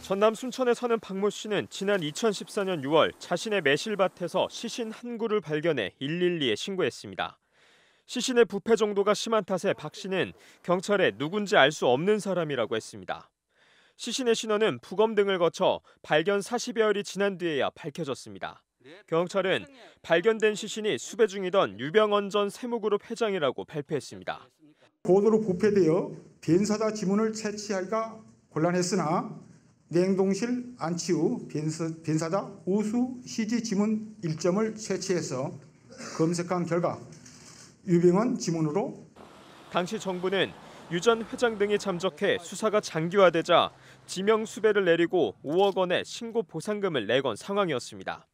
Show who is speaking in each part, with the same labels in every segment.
Speaker 1: 전남 순천에 사는 박모 씨는 지난 2014년 6월 자신의 매실밭에서 시신 한 구를 발견해 112에 신고했습니다. 시신의 부패 정도가 심한 탓에 박 씨는 경찰에 누군지 알 수 없는 사람이라고 했습니다. 시신의 신원은 부검 등을 거쳐 발견 40여일이 지난 뒤에야 밝혀졌습니다. 경찰은 발견된 시신이 수배 중이던 유병언 전 세무그룹 회장이라고 발표했습니다.
Speaker 2: 고도로 부패되어 변사자 지문을 채취하기가 곤란했으나 냉동실 안치 후 변사자 우수 CG 지문 1점을 채취해서 검색한 결과 유병언 지문으로
Speaker 1: 당시 정부는 유 전 회장 등이 참석해 수사가 장기화되자 지명 수배를 내리고 5억 원의 신고 보상금을 내건 상황이었습니다.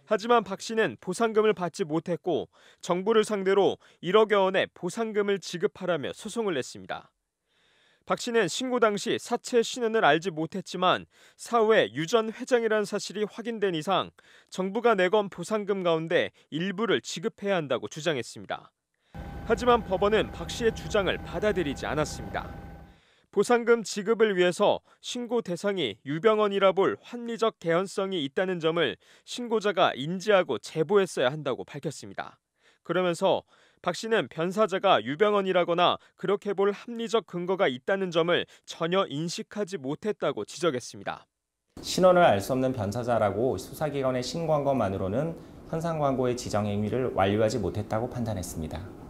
Speaker 1: 하지만 박 씨는 보상금을 받지 못했고 정부를 상대로 1억여 원의 보상금을 지급하라며 소송을 냈습니다. 박 씨는 신고 당시 사체 신원을 알지 못했지만 사후에 유 전 회장이라는 사실이 확인된 이상 정부가 내건 보상금 가운데 일부를 지급해야 한다고 주장했습니다. 하지만 법원은 박 씨의 주장을 받아들이지 않았습니다. 보상금 지급을 위해서 신고 대상이 유병언이라 볼 합리적 개연성이 있다는 점을 신고자가 인지하고 제보했어야 한다고 밝혔습니다. 그러면서 박 씨는 변사자가 유병언이라거나 그렇게 볼 합리적 근거가 있다는 점을 전혀 인식하지 못했다고 지적했습니다.
Speaker 3: 신원을 알 수 없는 변사자라고 수사기관에 신고한 것만으로는 현상광고의 지정 행위를 완료하지 못했다고 판단했습니다.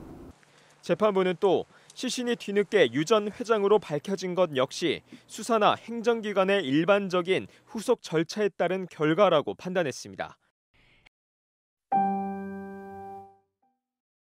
Speaker 1: 재판부는 또 시신이 뒤늦게 유 전 회장으로 밝혀진 것 역시 수사나 행정기관의 일반적인 후속 절차에 따른 결과라고 판단했습니다.